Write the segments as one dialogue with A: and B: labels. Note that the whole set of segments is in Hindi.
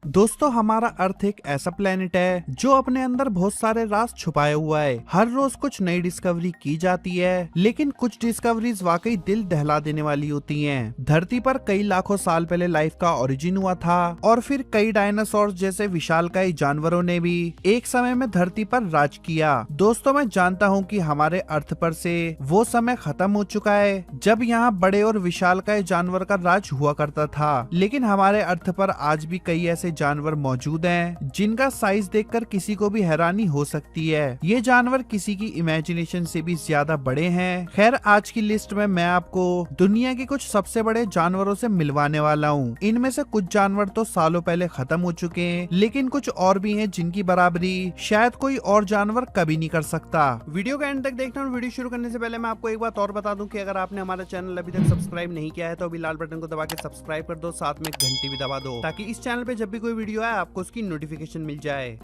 A: दोस्तों हमारा अर्थ एक ऐसा प्लेनेट है जो अपने अंदर बहुत सारे राज छुपाए हुआ है। हर रोज कुछ नई डिस्कवरी की जाती है, लेकिन कुछ डिस्कवरीज वाकई दिल दहला देने वाली होती हैं। धरती पर कई लाखों साल पहले लाइफ का ओरिजिन हुआ था और फिर कई डायनासोर जैसे विशालकाय जानवरों ने भी एक समय में धरती पर राज किया। दोस्तों मैं जानता हूँ कि हमारे अर्थ पर से वो समय खत्म हो चुका है जब यहाँ बड़े और विशालकाय जानवर का राज हुआ करता था, लेकिन हमारे अर्थ पर आज भी कई ऐसे जानवर मौजूद हैं जिनका साइज देखकर किसी को भी हैरानी हो सकती है। ये जानवर किसी की इमेजिनेशन से भी ज्यादा बड़े हैं। खैर आज की लिस्ट में मैं आपको दुनिया के कुछ सबसे बड़े जानवरों से मिलवाने वाला हूँ। इनमें से कुछ जानवर तो सालों पहले खत्म हो चुके हैं, लेकिन कुछ और भी हैं जिनकी बराबरी शायद कोई और जानवर कभी नहीं कर सकता। वीडियो का एंड तक देखना और वीडियो शुरू करने से पहले मैं आपको एक बात और बता दूं कि अगर आपने हमारा चैनल अभी तक सब्सक्राइब नहीं किया है तो अभी लाल बटन को दबा के सब्सक्राइब कर दो, साथ में घंटी भी दबा दो ताकि इस चैनल पे जब भी कोई वीडियो आए आपको उसकी नोटिफिकेशन मिल जाए।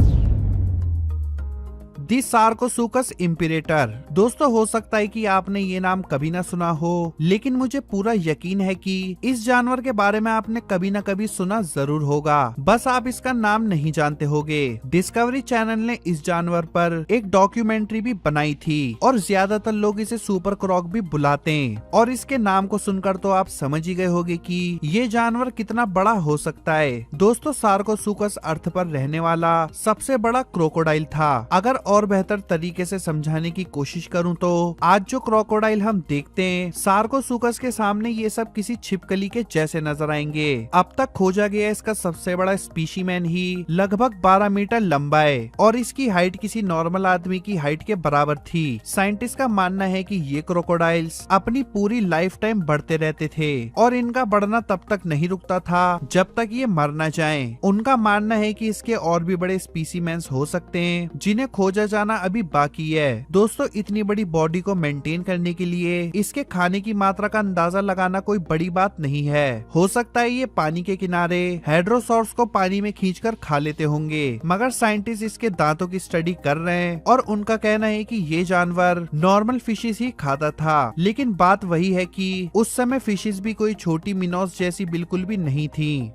A: दी सार्कोसुकस इम्पीरेटर। दोस्तों हो सकता है कि आपने ये नाम कभी ना सुना हो, लेकिन मुझे पूरा यकीन है कि इस जानवर के बारे में आपने कभी ना कभी सुना जरूर होगा, बस आप इसका नाम नहीं जानते होगे। डिस्कवरी चैनल ने इस जानवर पर एक डॉक्यूमेंट्री भी बनाई थी और ज्यादातर लोग इसे सुपर क्रॉक भी बुलाते हैं, और इसके नाम को सुनकर तो आप समझ ही गए होंगे कि ये जानवर कितना बड़ा हो सकता है। दोस्तों सार्कोसुकस अर्थ पर रहने वाला सबसे बड़ा क्रोकोडाइल था। अगर और बेहतर तरीके से समझाने की कोशिश करूं तो आज जो क्रोकोडाइल हम देखते हैं सार्कोसुकस के सामने ये सब किसी छिपकली के जैसे नजर आएंगे। अब तक खोजा गया इसका सबसे बड़ा स्पीशीमैन ही लगभग 12 मीटर लंबा है और इसकी हाइट किसी नॉर्मल आदमी की हाइट के बराबर थी। साइंटिस्ट का मानना है कि ये क्रोकोडाइल्स अपनी पूरी लाइफ टाइम बढ़ते रहते थे और इनका बढ़ना तब तक नहीं रुकता था जब तक ये मर न जाए। उनका मानना है कि इसके और भी बड़े स्पीशीमैन्स हो सकते हैं जिन्हें खोजा जाना अभी बाकी है। दोस्तों इतनी बड़ी बॉडी को मेंटेन करने के लिए इसके खाने की मात्रा का अंदाजा लगाना कोई बड़ी बात नहीं है। हो सकता है ये पानी के किनारे हेड्रोसॉर्स को पानी में खींचकर खा लेते होंगे, मगर साइंटिस्ट इसके दांतों की स्टडी कर रहे हैं और उनका कहना है कि ये जानवर नॉर्मल फिशेस ही खाता था। लेकिन बात वही है कि उस समय फिशेस भी कोई छोटी मिनोस जैसी बिल्कुल भी नहीं थी।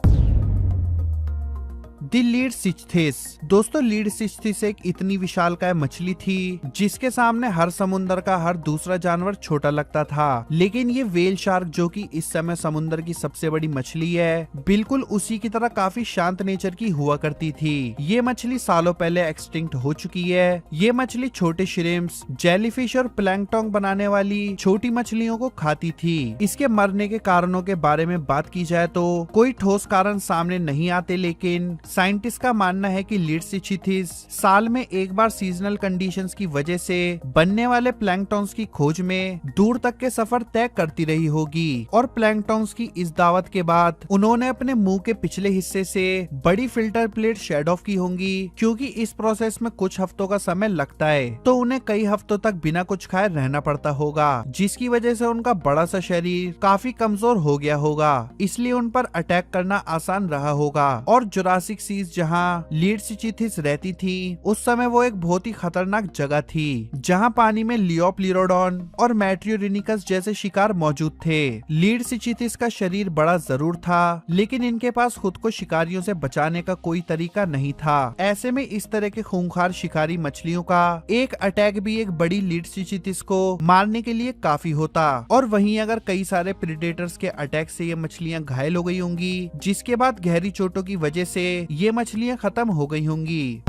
A: दी लीडसिच्थिस। दोस्तों लीडसिच्थिस एक इतनी विशालकाय मछली थी जिसके सामने हर समुद्र का हर दूसरा जानवर छोटा लगता था, लेकिन ये व्हेल शार्क जो कि इस समय समुद्र की सबसे बड़ी मछली है बिल्कुल उसी की तरह काफी शांत नेचर की हुआ करती थी। ये मछली सालों पहले एक्सटिंक्ट हो चुकी है। ये मछली छोटे श्रिम्प्स, जेलीफिश और प्लैंकटन बनाने वाली छोटी मछलियों को खाती थी। इसके मरने के कारणों के बारे में बात की जाए तो कोई ठोस कारण सामने नहीं आते, लेकिन साइंटिस्ट का मानना है कि लीडसिच्थिस साल में एक बार सीजनल कंडीशंस की वजह से बनने वाले प्लैंकटन्स की खोज में दूर तक के सफर तय करती रही होगी, और प्लैंकटन्स की इस दावत के बाद उन्होंने अपने मुंह के पिछले हिस्से से बड़ी फिल्टर प्लेट शेड ऑफ की होंगी। क्योंकि इस प्रोसेस में कुछ हफ्तों का समय लगता है तो उन्हें कई हफ्तों तक बिना कुछ खाए रहना पड़ता होगा, जिसकी वजह से उनका बड़ा सा शरीर काफी कमजोर हो गया होगा। इसलिए उन पर अटैक करना आसान रहा होगा। और जुरासिक सीज जहाँ लीडसिच्थिस रहती थी उस समय वो एक बहुत ही खतरनाक जगह थी जहाँ पानी में लियोप्लिरोडॉन और मैट्रियोरिनिकस जैसे शिकार मौजूद थे। लीडसिच्थिस का शरीर बड़ा जरूर था, लेकिन इनके पास खुद को शिकारियों से बचाने का कोई तरीका नहीं था। ऐसे में इस तरह के खूंखार शिकारी मछलियों का एक अटैक भी एक बड़ी लीडसिच्थिस को मारने के लिए काफी होता। और वहीं अगर कई सारे प्रेडेटर्स के अटैक से ये मछलियां घायल हो गई होंगी, जिसके बाद गहरी चोटों की वजह से ये मछलियां खत्म हो गई होंगी।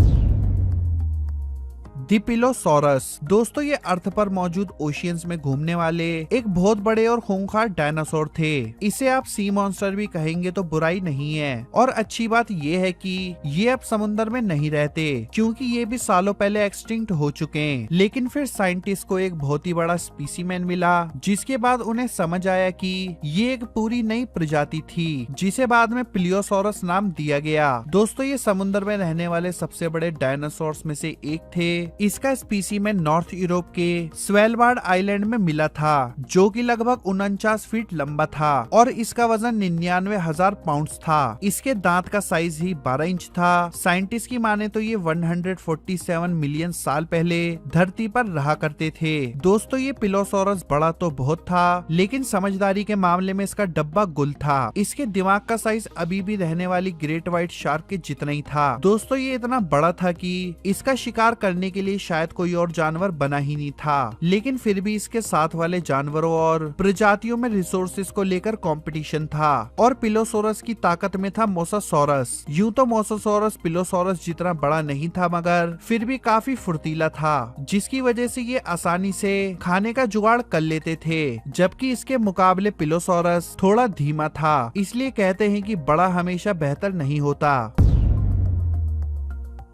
A: डिप्लोसॉरस। दोस्तों ये अर्थ पर मौजूद ओशियंस में घूमने वाले एक बहुत बड़े और खूंखार डायनासोर थे। इसे आप सी मॉन्स्टर भी कहेंगे तो बुराई नहीं है, और अच्छी बात ये है कि ये अब समुद्र में नहीं रहते क्योंकि ये भी सालों पहले एक्सटिंक्ट हो चुके हैं। लेकिन फिर साइंटिस्ट को एक बहुत ही बड़ा स्पीसीमैन मिला, जिसके बाद उन्हें समझ आया कि ये एक पूरी नई प्रजाति थी जिसे बाद में प्लियोसॉरस नाम दिया गया। दोस्तों ये समुद्र में रहने वाले सबसे बड़े डायनासोर्स में से एक थे इसका स्पीसीमेन नॉर्थ यूरोप के स्वेलबार्ड आइलैंड में मिला था, जो कि लगभग 49 फीट लंबा था और इसका वजन 99,000 पाउंड्स था। इसके दांत का साइज ही 12 इंच था। साइंटिस्ट की माने तो ये 147 मिलियन साल पहले धरती पर रहा करते थे। दोस्तों ये पिलोसोरस बड़ा तो बहुत था, लेकिन समझदारी के मामले में इसका डब्बा गुल था। इसके दिमाग का साइज अभी भी रहने वाली ग्रेट व्हाइट शार्क के जितना ही था। दोस्तों ये इतना बड़ा था कि इसका शिकार करने के लिए शायद कोई और जानवर बना ही नहीं था, लेकिन फिर भी इसके साथ वाले जानवरों और प्रजातियों में रिसोर्सेज को लेकर कंपटीशन था और पिलोसोरस की ताकत में था मोसासोरस। यूं तो मोसासोरस पिलोसोरस जितना बड़ा नहीं था, मगर फिर भी काफी फुर्तीला था, जिसकी वजह से ये आसानी से खाने का जुगाड़ कर लेते थे, जबकि इसके मुकाबले पिलोसोरस थोड़ा धीमा था। इसलिए कहते हैं कि बड़ा हमेशा बेहतर नहीं होता।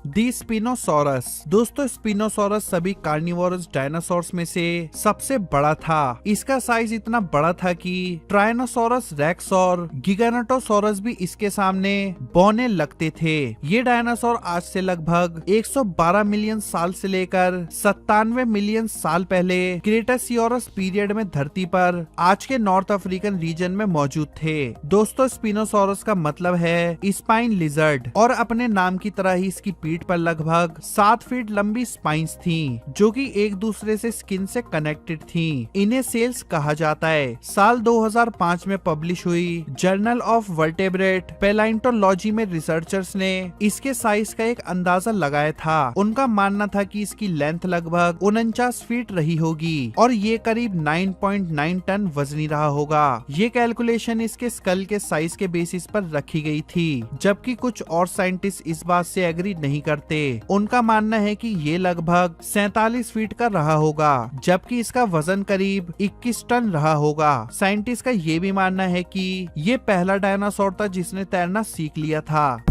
A: दी स्पिनोसॉरस। दोस्तों स्पिनोसॉरस सभी कार्निवोरस डायनासोर्स में से सबसे बड़ा था। इसका साइज इतना बड़ा था कि ट्रायनोसोरस रेक्स और गिगानोटोसोरस भी इसके सामने बौने लगते थे। ये डायनासोर आज से लगभग 112 मिलियन साल से लेकर 97 मिलियन साल पहले क्रेटासियोरस पीरियड में धरती पर आज के नॉर्थ अफ्रीकन रीजन में मौजूद थे। दोस्तों स्पिनोसॉरस का मतलब है स्पाइन लिजर्ड और अपने नाम की तरह ही इसकी पीठ पर लगभग 7 फीट लंबी स्पाइंस थीं, जो कि एक दूसरे से स्किन से कनेक्टेड थीं। इन्हें सेल्स कहा जाता है। साल 2005 में पब्लिश हुई जर्नल ऑफ वर्टेब्रेट पैलियोंटोलॉजी में रिसर्चर्स ने इसके साइज का एक अंदाजा लगाया था। उनका मानना था कि इसकी लेंथ लगभग 49 फीट रही होगी और ये करीब 9.9 टन वजनी रहा होगा। ये कैलकुलेशन इसके स्कल के साइज के बेसिस पर रखी गई थी, जबकि कुछ और साइंटिस्ट इस बात से एग्री नहीं करते। उनका मानना है कि ये लगभग 47 फीट का रहा होगा, जबकि इसका वजन करीब 21 टन रहा होगा। साइंटिस्ट का ये भी मानना है कि ये पहला डायनासोर था जिसने तैरना सीख लिया था।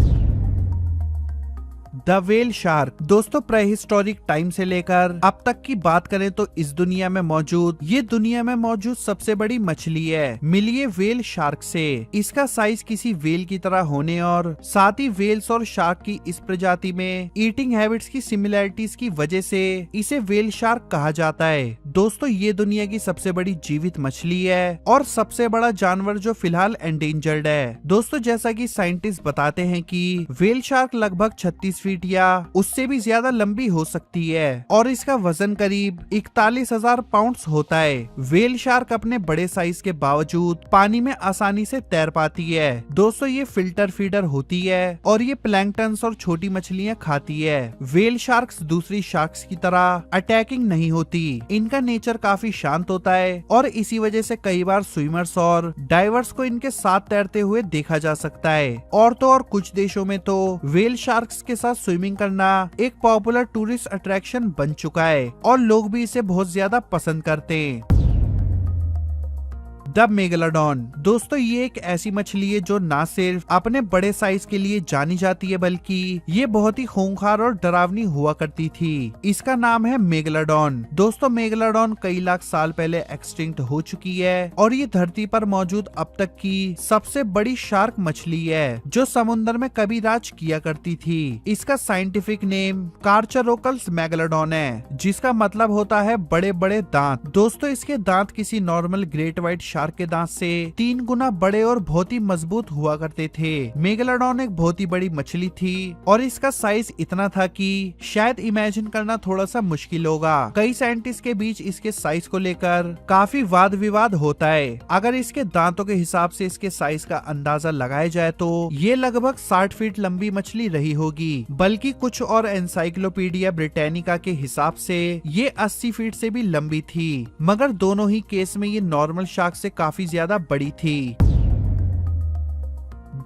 A: The whale shark. दोस्तों प्रेहिस्टोरिक टाइम से लेकर अब तक की बात करें तो इस दुनिया में मौजूद सबसे बड़ी मछली है। मिलिए व्हेल शार्क से। इसका साइज किसी व्हेल की तरह होने और साथ ही व्हेल्स और शार्क की इस प्रजाति में ईटिंग हैबिट्स की सिमिलैरिटीज की वजह से इसे व्हेल शार्क कहा जाता है। दोस्तों ये दुनिया की सबसे बड़ी जीवित मछली है और सबसे बड़ा जानवर जो फिलहाल एंडेंजर्ड है। दोस्तों जैसा कि साइंटिस्ट बताते हैं कि व्हेल शार्क लगभग 36 फीट या उससे भी ज्यादा लंबी हो सकती है और इसका वजन करीब 41,000 पाउंड्स होता है। व्हेल शार्क अपने बड़े साइज के बावजूद पानी में आसानी से तैर पाती है। दोस्तों ये फिल्टर फीडर होती है और ये प्लैंक्टन्स और छोटी मछलियां खाती है। व्हेल शार्क्स दूसरी शार्क्स की तरह अटैकिंग नहीं होती। इनका नेचर काफी शांत होता है और इसी वजह से कई बार स्विमर्स और डाइवर्स को इनके साथ तैरते हुए देखा जा सकता है। और तो और कुछ देशों में तो व्हेल शार्क्स के साथ स्विमिंग करना एक पॉपुलर टूरिस्ट अट्रैक्शन बन चुका है और लोग भी इसे बहुत ज्यादा पसंद करते हैं। The megalodon. दोस्तों ये एक ऐसी मछली है जो ना सिर्फ अपने बड़े साइज के लिए जानी जाती है, बल्कि ये बहुत ही खूंखार और डरावनी हुआ करती थी। इसका नाम है मेगालोडॉन। दोस्तों मेगालोडॉन कई लाख साल पहले एक्सटिंक्ट हो चुकी है और ये धरती पर मौजूद अब तक की सबसे बड़ी शार्क मछली है जो समुद्र में कभी राज किया करती थी। इसका साइंटिफिक नेम कार्चारोकल्स मेगालोडॉन है, जिसका मतलब होता है बड़े बड़े दांत। दोस्तों इसके दांत किसी नॉर्मल ग्रेट व्हाइट शार्क के दांत से 3 गुना बड़े और बहुत ही मजबूत हुआ करते थे। मेगालोडॉन एक बहुत ही बड़ी मछली थी और इसका साइज इतना था कि शायद इमेजिन करना थोड़ा सा मुश्किल होगा। कई साइंटिस्ट के बीच इसके साइज को लेकर काफी वाद विवाद होता है। अगर इसके दांतों के हिसाब से इसके साइज का अंदाजा लगाया जाए तो ये लगभग 60 फीट लंबी मछली रही होगी, बल्कि कुछ और एनसाइक्लोपीडिया ब्रिटानिका के हिसाब से ये 80 फीट से भी लंबी थी। मगर दोनों ही केस में ये नॉर्मल शार्क से काफी ज्यादा बड़ी थी।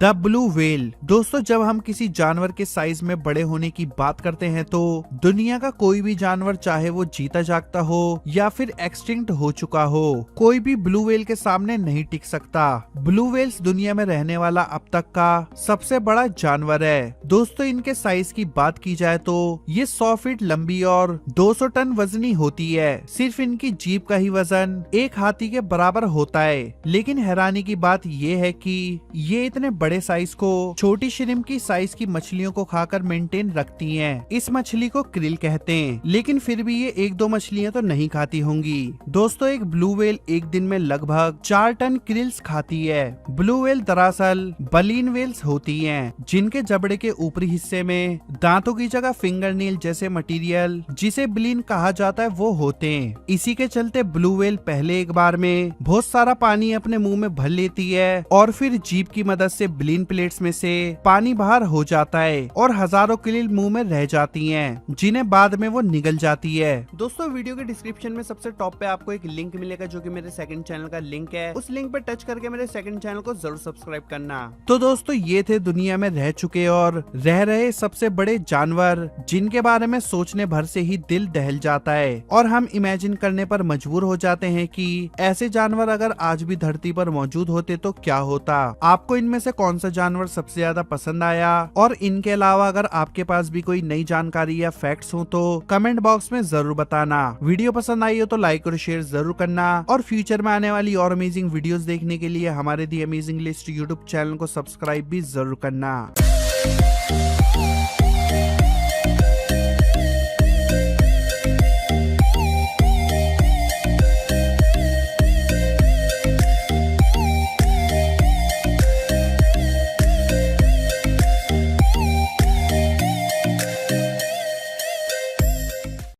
A: The blue whale. दोस्तों जब हम किसी जानवर के साइज में बड़े होने की बात करते हैं तो दुनिया का कोई भी जानवर, चाहे वो जीता जागता हो या फिर एक्सटिंक्ट हो चुका हो, कोई भी ब्लू व्हेल के सामने नहीं टिक सकता। ब्लू व्हेल्स दुनिया में रहने वाला अब तक का सबसे बड़ा जानवर है। दोस्तों इनके साइज की बात की जाए तो ये 100 फीट लंबी और 200 टन वजनी होती है। सिर्फ इनकी जीभ का ही वजन एक हाथी के बराबर होता है। लेकिन हैरानी की बात ये है कि ये इतने बड़े साइज को छोटी श्रिम्प की साइज की मछलियों को खाकर मेंटेन रखती हैं। इस मछली को क्रिल कहते हैं, लेकिन फिर भी ये 1-2 मछलियां तो नहीं खाती होंगी। दोस्तों एक ब्लू व्हेल एक दिन में लगभग 4 टन क्रिल्स खाती है। ब्लू व्हेल दरअसल बलीन व्हेल्स होती हैं, जिनके जबड़े के ऊपरी हिस्से में दांतों की जगह फिंगरनेल जैसे मटेरियल जिसे ब्लीन कहा जाता है वो होते हैं। इसी के चलते ब्लू व्हेल पहले एक बार में बहुत सारा पानी अपने मुंह में भर लेती है और फिर जीभ की मदद से ब्लीन प्लेट्स में से पानी बाहर हो जाता है और हजारों क्रिल मुंह में रह जाती हैं, जिन्हें बाद में वो निगल जाती है। दोस्तों वीडियो के डिस्क्रिप्शन में सबसे टॉप पे आपको एक लिंक मिलेगा जो कि मेरे सेकंड चैनल का लिंक है। उस लिंक पे टच करके मेरे सेकंड चैनल को जरूर सब्सक्राइब करना। तो दोस्तों ये थे दुनिया में रह चुके और रह रहे सबसे बड़े जानवर, जिनके बारे में सोचने भर से ही दिल दहल जाता है और हम इमेजिन करने पर मजबूर हो जाते हैं कि ऐसे जानवर अगर आज भी धरती पर मौजूद होते तो क्या होता। आपको इनमें से कौन सा जानवर सबसे ज्यादा पसंद आया, और इनके अलावा अगर आपके पास भी कोई नई जानकारी या फैक्ट्स हो तो कमेंट बॉक्स में जरूर बताना। वीडियो पसंद आई हो तो लाइक और शेयर जरूर करना, और फ्यूचर में आने वाली और अमेजिंग वीडियोस देखने के लिए हमारे दी अमेजिंग लिस्ट यूट्यूब चैनल को सब्सक्राइब भी जरूर करना।